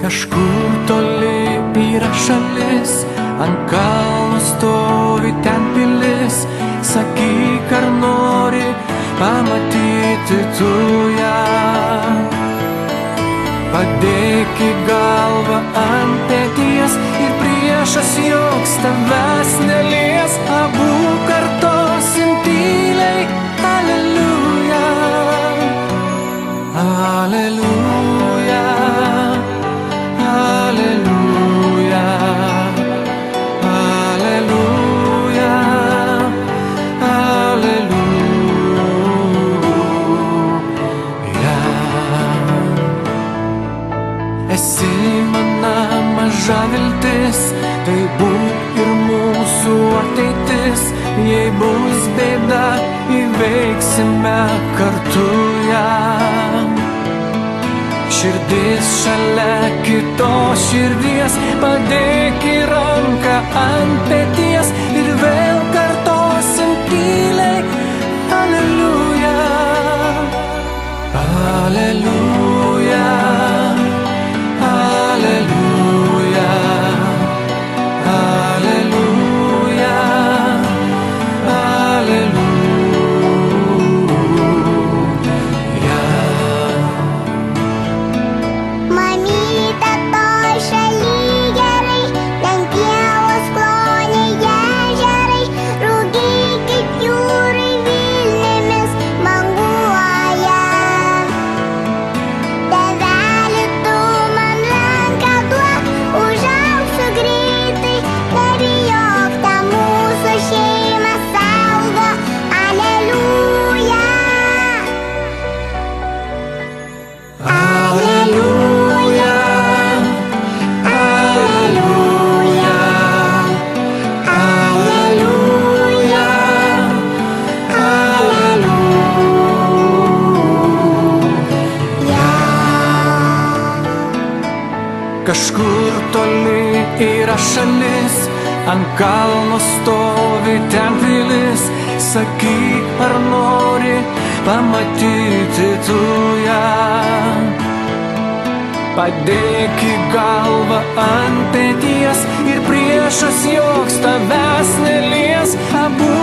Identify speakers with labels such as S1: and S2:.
S1: Kažkur toli yra šalis, ant kalno stovi ten pilis. Sakyk, ar nori pamatyti tu ją. Padėk į galvą ant peties ir priešas joks tavęs nelies. Abu kartosim tyliai Aleliuja, Aleliuja, Aleliuja, Aleliuja, Aleliuja. Esi mana maža viltis, tai būk ir mūsų ateitis. Jei bus bėda, įveiksime kartu ją. Širdis šalia kitos širdies, padėk į ranką ant peties ir vėl kartosim tyliai Aleliuja, Aleliuja, Aleliuja, Aleliuja, Aleliuja.
S2: Mamytė toj šaly gerai, ten pievos kloniai ežerai, rugiai kaip jūrai vilnėmis banguoja. Tėveli, tu man ranką duok, užaugsiu greitai, nebijok, ta mūsų šeimą saugo. Aleliuja,
S1: Aleliuja, Aleliuja, Aleliuja, Aleliuja. Kažkur toli yra šalis, ant kalno stovi ten pilis. Sakyk, ar nori pamatyti tu ją. Padėk į galvą ant peties ir priešas joks tavęs nelies. Abu